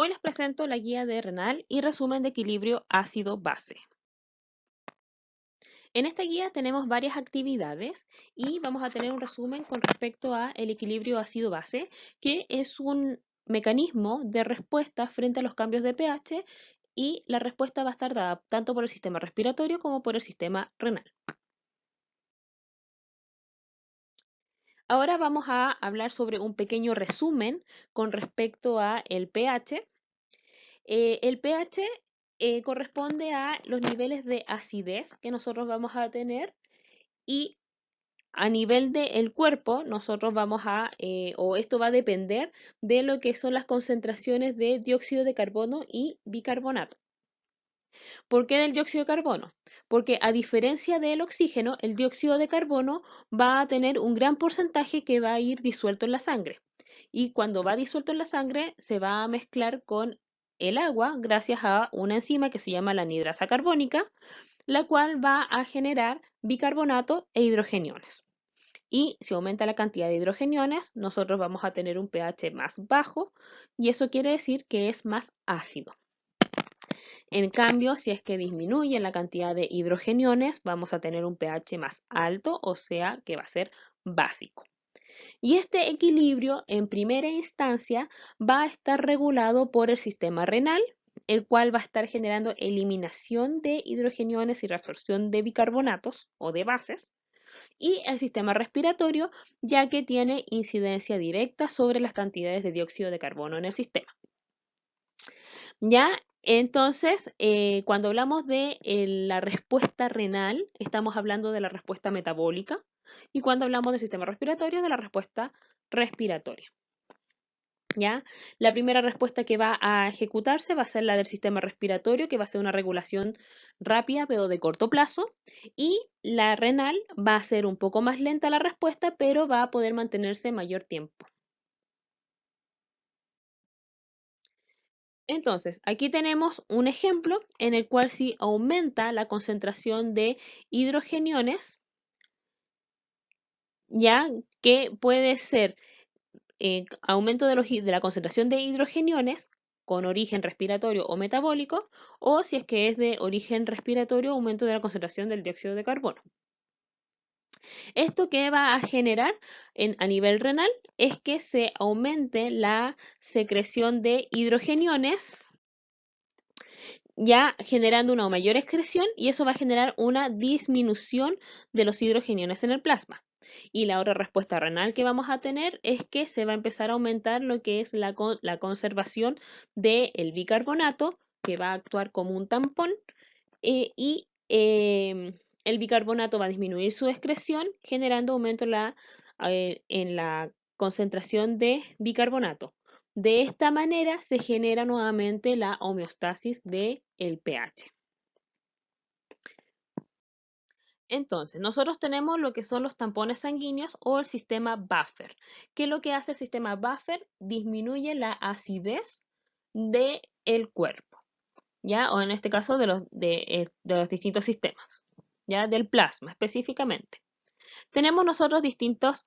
Hoy les presento la guía de renal y resumen de equilibrio ácido-base. En esta guía tenemos varias actividades y vamos a tener un resumen con respecto a el equilibrio ácido-base, que es un mecanismo de respuesta frente a los cambios de pH y la respuesta va a estar dada tanto por el sistema respiratorio como por el sistema renal. Ahora vamos a hablar sobre un pequeño resumen con respecto a el pH. El pH corresponde a los niveles de acidez que nosotros vamos a tener y a nivel del cuerpo nosotros vamos o esto va a depender de lo que son las concentraciones de dióxido de carbono y bicarbonato. ¿Por qué del dióxido de carbono? Porque a diferencia del oxígeno, el dióxido de carbono va a tener un gran porcentaje que va a ir disuelto en la sangre. Y cuando va disuelto en la sangre, se va a mezclar con el agua gracias a una enzima que se llama la anidrasa carbónica, la cual va a generar bicarbonato e hidrogeniones. Y si aumenta la cantidad de hidrogeniones, nosotros vamos a tener un pH más bajo y eso quiere decir que es más ácido. En cambio, si es que disminuye la cantidad de hidrogeniones, vamos a tener un pH más alto, o sea que va a ser básico. Y este equilibrio, en primera instancia, va a estar regulado por el sistema renal, el cual va a estar generando eliminación de hidrogeniones y reabsorción de bicarbonatos o de bases, y el sistema respiratorio, ya que tiene incidencia directa sobre las cantidades de dióxido de carbono en el sistema. ¿Ya? Entonces, cuando hablamos de la respuesta renal, estamos hablando de la respuesta metabólica, y cuando hablamos del sistema respiratorio, de la respuesta respiratoria. ¿Ya? La primera respuesta que va a ejecutarse va a ser la del sistema respiratorio, que va a ser una regulación rápida, pero de corto plazo, y la renal va a ser un poco más lenta la respuesta, pero va a poder mantenerse mayor tiempo. Entonces, aquí tenemos un ejemplo en el cual si aumenta la concentración de hidrogeniones, ya que puede ser aumento de la concentración de hidrogeniones con origen respiratorio o metabólico, o si es que es de origen respiratorio, aumento de la concentración del dióxido de carbono. ¿Esto que va a generar a nivel renal? Es que se aumente la secreción de hidrogeniones, ya generando una mayor excreción, y eso va a generar una disminución de los hidrogeniones en el plasma. Y la otra respuesta renal que vamos a tener es que se va a empezar a aumentar lo que es la conservación del bicarbonato, que va a actuar como un tampón, y el bicarbonato va a disminuir su excreción, generando aumento en la concentración de bicarbonato. De esta manera se genera nuevamente la homeostasis del pH. Entonces, nosotros tenemos lo que son los tampones sanguíneos o el sistema buffer. ¿Qué es lo que hace el sistema buffer? Disminuye la acidez del cuerpo, ¿ya? O en este caso de los distintos sistemas, ¿ya? Del plasma específicamente. Tenemos nosotros distintas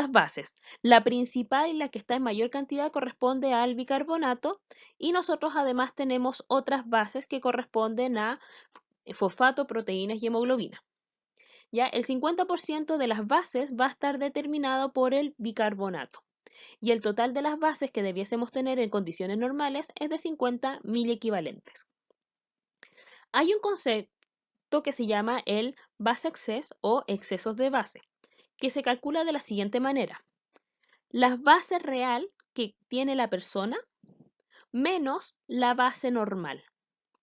bases. La principal y la que está en mayor cantidad corresponde al bicarbonato, y nosotros además tenemos otras bases que corresponden a fosfato, proteínas y hemoglobina. ¿Ya? El 50% de las bases va a estar determinado por el bicarbonato, y el total de las bases que debiésemos tener en condiciones normales es de 50 miliequivalentes. Hay un concepto que se llama el base excess o excesos de base, que se calcula de la siguiente manera: la base real que tiene la persona menos la base normal,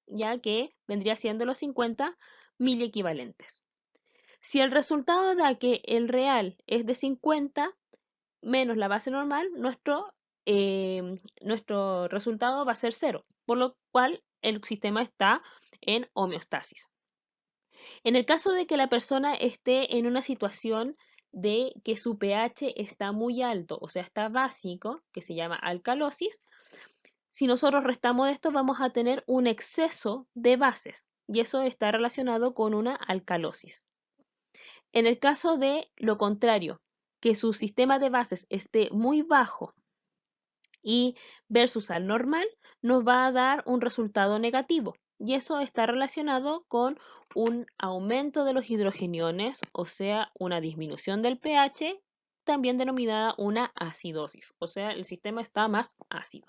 ya que vendría siendo los 50 miliequivalentes. Si el resultado da que el real es de 50 menos la base normal, nuestro resultado va a ser 0, por lo cual el sistema está en homeostasis. En el caso de que la persona esté en una situación de que su pH está muy alto, o sea, está básico, que se llama alcalosis, si nosotros restamos esto vamos a tener un exceso de bases, y eso está relacionado con una alcalosis. En el caso de lo contrario, que su sistema de bases esté muy bajo y versus al normal, nos va a dar un resultado negativo. Y eso está relacionado con un aumento de los hidrogeniones, o sea, una disminución del pH, también denominada una acidosis, o sea, el sistema está más ácido.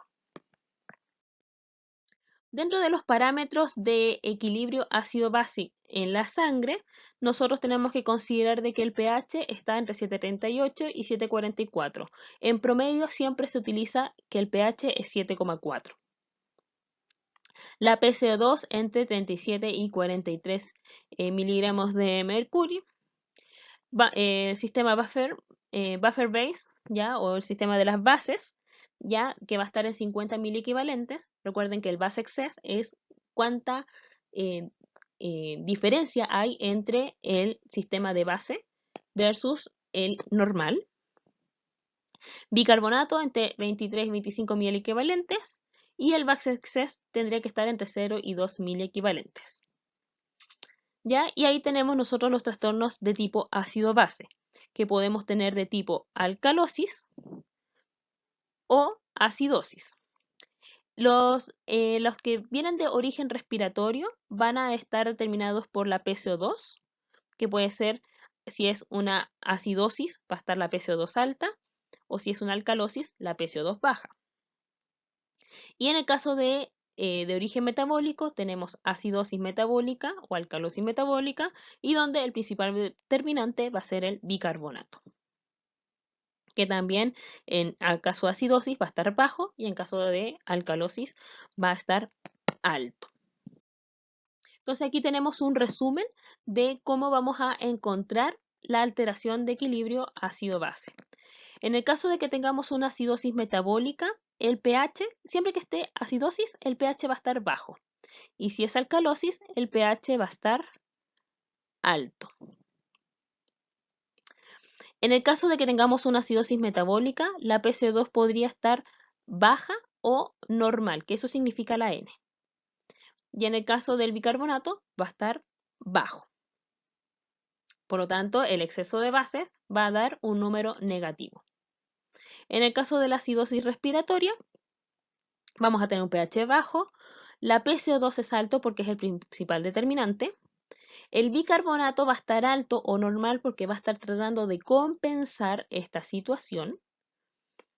Dentro de los parámetros de equilibrio ácido-base en la sangre, nosotros tenemos que considerar de que el pH está entre 7,38 y 7,44. En promedio siempre se utiliza que el pH es 7,4. La PCO2 entre 37 y 43 miligramos de mercurio. El sistema buffer base, ¿ya? O el sistema de las bases, ya que va a estar en 50 miliequivalentes. Recuerden que el base excess es cuánta eh, diferencia hay entre el sistema de base versus el normal. Bicarbonato entre 23 y 25 miliequivalentes y el base excess tendría que estar entre 0 y 2 miliequivalentes. ¿Ya? Y ahí tenemos nosotros los trastornos de tipo ácido-base, que podemos tener de tipo alcalosis o acidosis. Los que vienen de origen respiratorio van a estar determinados por la PCO2, que puede ser, si es una acidosis, va a estar la PCO2 alta, o si es una alcalosis, la PCO2 baja. Y en el caso de origen metabólico, tenemos acidosis metabólica o alcalosis metabólica, y donde el principal determinante va a ser el bicarbonato, que también en caso de acidosis va a estar bajo y en caso de alcalosis va a estar alto. Entonces aquí tenemos un resumen de cómo vamos a encontrar la alteración de equilibrio ácido-base. En el caso de que tengamos una acidosis metabólica, el pH, siempre que esté acidosis, el pH va a estar bajo. Y si es alcalosis, el pH va a estar alto. En el caso de que tengamos una acidosis metabólica, la PCO2 podría estar baja o normal, que eso significa la N. Y en el caso del bicarbonato, va a estar bajo. Por lo tanto, el exceso de bases va a dar un número negativo. En el caso de la acidosis respiratoria, vamos a tener un pH bajo, la PCO2 es alto porque es el principal determinante, el bicarbonato va a estar alto o normal porque va a estar tratando de compensar esta situación,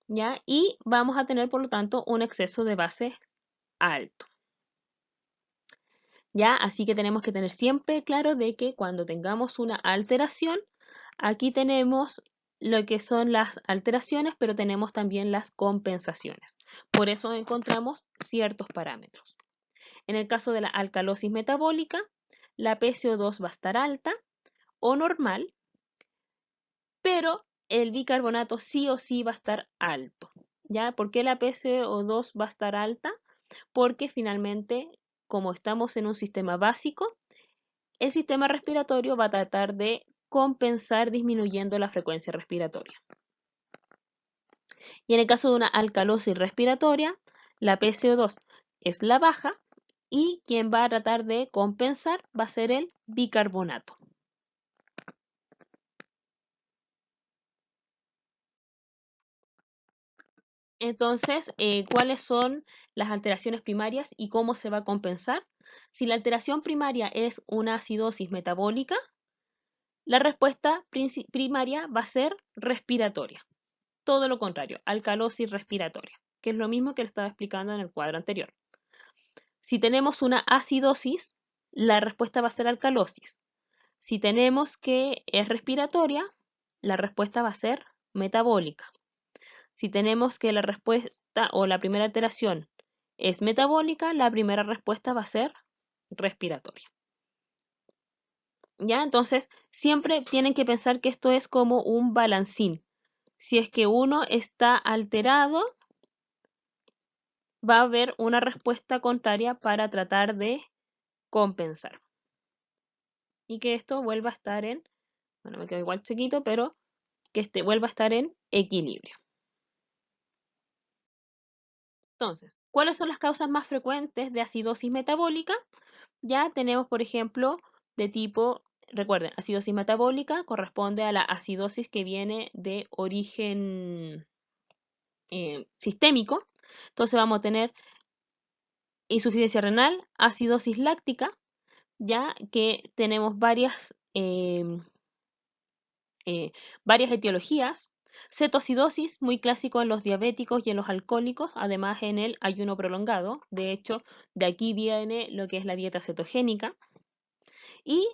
¿ya? Y vamos a tener, por lo tanto, un exceso de base alto. ¿Ya? Así que tenemos que tener siempre claro de que cuando tengamos una alteración, aquí tenemos lo que son las alteraciones, pero tenemos también las compensaciones. Por eso encontramos ciertos parámetros. En el caso de la alcalosis metabólica, la PCO2 va a estar alta o normal, pero el bicarbonato sí o sí va a estar alto. ¿Ya? ¿Por qué la PCO2 va a estar alta? Porque finalmente, como estamos en un sistema básico, el sistema respiratorio va a tratar de compensar disminuyendo la frecuencia respiratoria. Y en el caso de una alcalosis respiratoria, la PCO2 es la baja y quien va a tratar de compensar va a ser el bicarbonato. Entonces, ¿cuáles son las alteraciones primarias y cómo se va a compensar? Si la alteración primaria es una acidosis metabólica, la respuesta primaria va a ser respiratoria. Todo lo contrario, alcalosis respiratoria, que es lo mismo que le estaba explicando en el cuadro anterior. Si tenemos una acidosis, la respuesta va a ser alcalosis. Si tenemos que es respiratoria, la respuesta va a ser metabólica. Si tenemos que la respuesta o la primera alteración es metabólica, la primera respuesta va a ser respiratoria. ¿Ya? Entonces, siempre tienen que pensar que esto es como un balancín. Si es que uno está alterado, va a haber una respuesta contraria para tratar de compensar. Y que esto vuelva a estar en, bueno, me quedo igual chiquito, pero que este vuelva a estar en equilibrio. Entonces, ¿cuáles son las causas más frecuentes de acidosis metabólica? Ya tenemos, por ejemplo, de tipo, recuerden, acidosis metabólica corresponde a la acidosis que viene de origen sistémico. Entonces vamos a tener insuficiencia renal, acidosis láctica, ya que tenemos varias etiologías. Cetoacidosis, muy clásico en los diabéticos y en los alcohólicos, además en el ayuno prolongado. De hecho, de aquí viene lo que es la dieta cetogénica. Y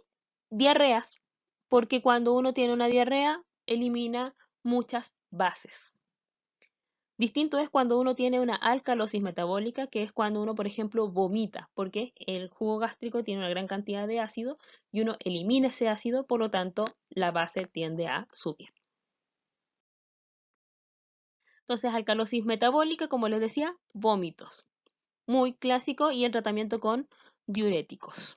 diarreas, porque cuando uno tiene una diarrea, elimina muchas bases. Distinto es cuando uno tiene una alcalosis metabólica, que es cuando uno, por ejemplo, vomita, porque el jugo gástrico tiene una gran cantidad de ácido y uno elimina ese ácido, por lo tanto, la base tiende a subir. Entonces, alcalosis metabólica, como les decía, vómitos. Muy clásico, y el tratamiento con diuréticos.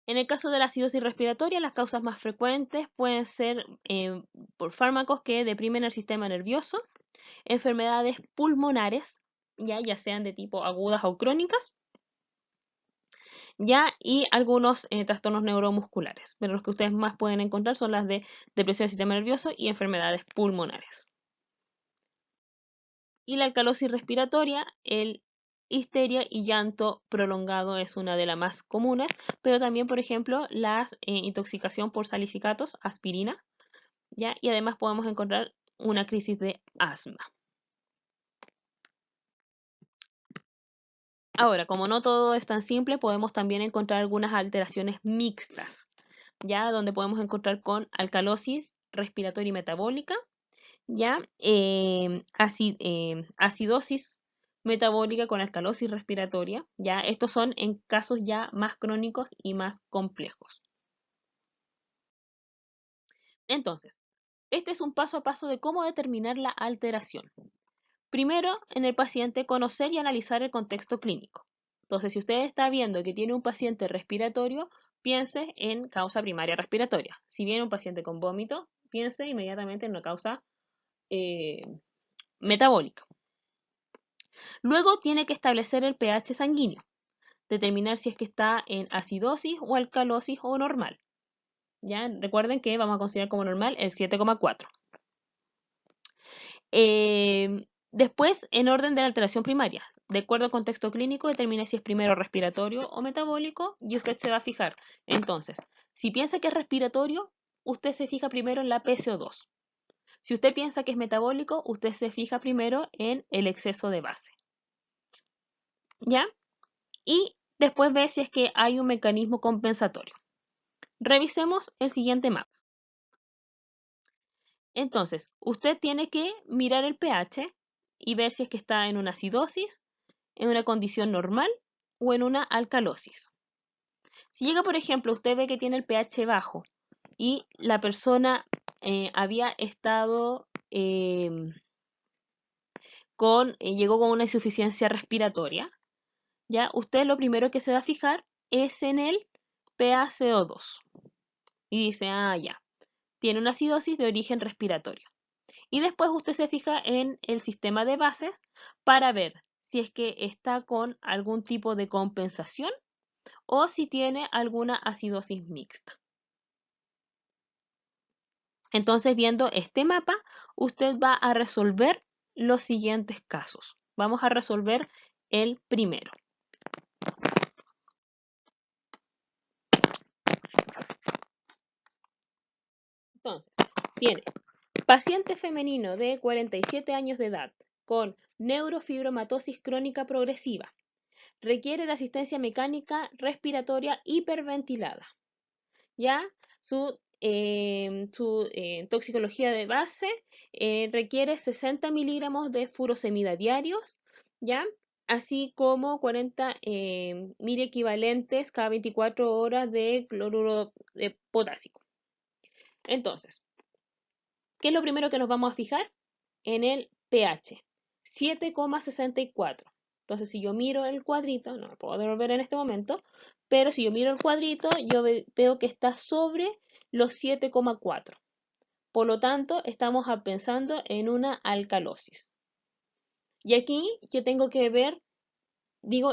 En el caso de la acidosis respiratoria, las causas más frecuentes pueden ser por fármacos que deprimen el sistema nervioso, enfermedades pulmonares, ya sean de tipo agudas o crónicas, y algunos trastornos neuromusculares. Pero los que ustedes más pueden encontrar son las de depresión del sistema nervioso y enfermedades pulmonares. Y la alcalosis respiratoria, el histeria y llanto prolongado es una de las más comunes, pero también, por ejemplo, la intoxicación por salicilatos, aspirina, y además podemos encontrar una crisis de asma. Ahora, como no todo es tan simple, podemos también encontrar algunas alteraciones mixtas, donde podemos encontrar con alcalosis respiratoria y metabólica, acidosis metabólica con alcalosis respiratoria, estos son en casos ya más crónicos y más complejos. Entonces, este es un paso a paso de cómo determinar la alteración. Primero, en el paciente, conocer y analizar el contexto clínico. Entonces, si usted está viendo que tiene un paciente respiratorio, piense en causa primaria respiratoria. Si viene un paciente con vómito, piense inmediatamente en una causa metabólica. Luego tiene que establecer el pH sanguíneo, determinar si es que está en acidosis o alcalosis o normal. Recuerden que vamos a considerar como normal el 7,4. Después, en orden de la alteración primaria, de acuerdo al contexto clínico, determine si es primero respiratorio o metabólico y usted se va a fijar. Entonces, si piensa que es respiratorio, usted se fija primero en la PCO2. Si usted piensa que es metabólico, usted se fija primero en el exceso de base. Y después ve si es que hay un mecanismo compensatorio. Revisemos el siguiente mapa. Entonces, usted tiene que mirar el pH y ver si es que está en una acidosis, en una condición normal o en una alcalosis. Si llega, por ejemplo, usted ve que tiene el pH bajo y la persona había estado llegó con una insuficiencia respiratoria, usted lo primero que se va a fijar es en el PaCO2 y dice, tiene una acidosis de origen respiratorio. Y después usted se fija en el sistema de bases para ver si es que está con algún tipo de compensación o si tiene alguna acidosis mixta. Entonces, viendo este mapa, usted va a resolver los siguientes casos. Vamos a resolver el primero. Entonces, tiene paciente femenino de 47 años de edad con neurofibromatosis crónica progresiva. Requiere de asistencia mecánica respiratoria hiperventilada. Su toxicología de base requiere 60 miligramos de furosemida diarios, así como 40 miliequivalentes cada 24 horas de cloruro de potasio. Entonces, ¿qué es lo primero que nos vamos a fijar? En el pH, 7,64. Entonces, si yo miro el cuadrito, no me puedo devolver en este momento, pero si yo miro el cuadrito, yo veo que está sobre los 7,4. Por lo tanto, estamos pensando en una alcalosis. Y aquí yo tengo que ver,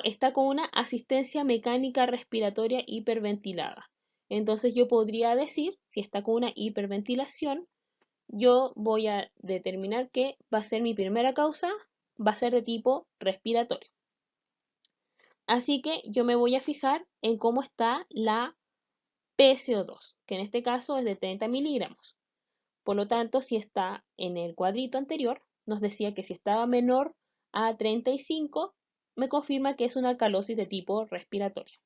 está con una asistencia mecánica respiratoria hiperventilada. Entonces yo podría decir, si está con una hiperventilación, yo voy a determinar que va a ser mi primera causa, va a ser de tipo respiratorio. Así que yo me voy a fijar en cómo está la PCO2, que en este caso es de 30 miligramos. Por lo tanto, si está en el cuadrito anterior, nos decía que si estaba menor a 35, me confirma que es una alcalosis de tipo respiratorio.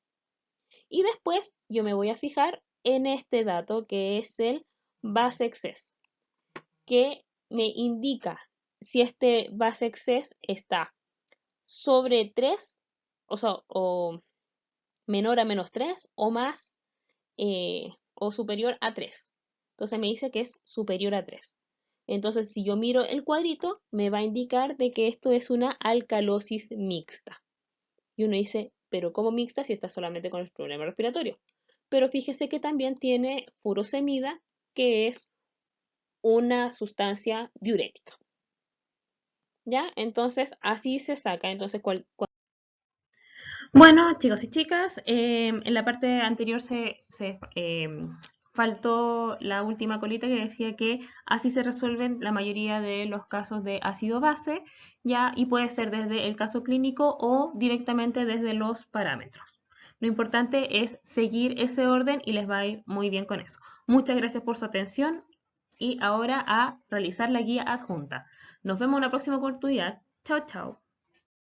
Y después yo me voy a fijar en este dato que es el base excess, que me indica si este base excess está sobre 3, o sea, o menor a -3 o más o superior a 3. Entonces me dice que es superior a 3. Entonces, si yo miro el cuadrito, me va a indicar de que esto es una alcalosis mixta. Y uno dice, pero ¿cómo mixta si está solamente con el problema respiratorio? Pero fíjese que también tiene furosemida, que es una sustancia diurética. ¿Ya? Entonces, así se saca. Entonces, bueno, chicos y chicas, en la parte anterior faltó la última colita que decía que así se resuelven la mayoría de los casos de ácido base, ya, y puede ser desde el caso clínico o directamente desde los parámetros. Lo importante es seguir ese orden y les va a ir muy bien con eso. Muchas gracias por su atención y ahora a realizar la guía adjunta. Nos vemos en una próxima oportunidad. Chao, chao.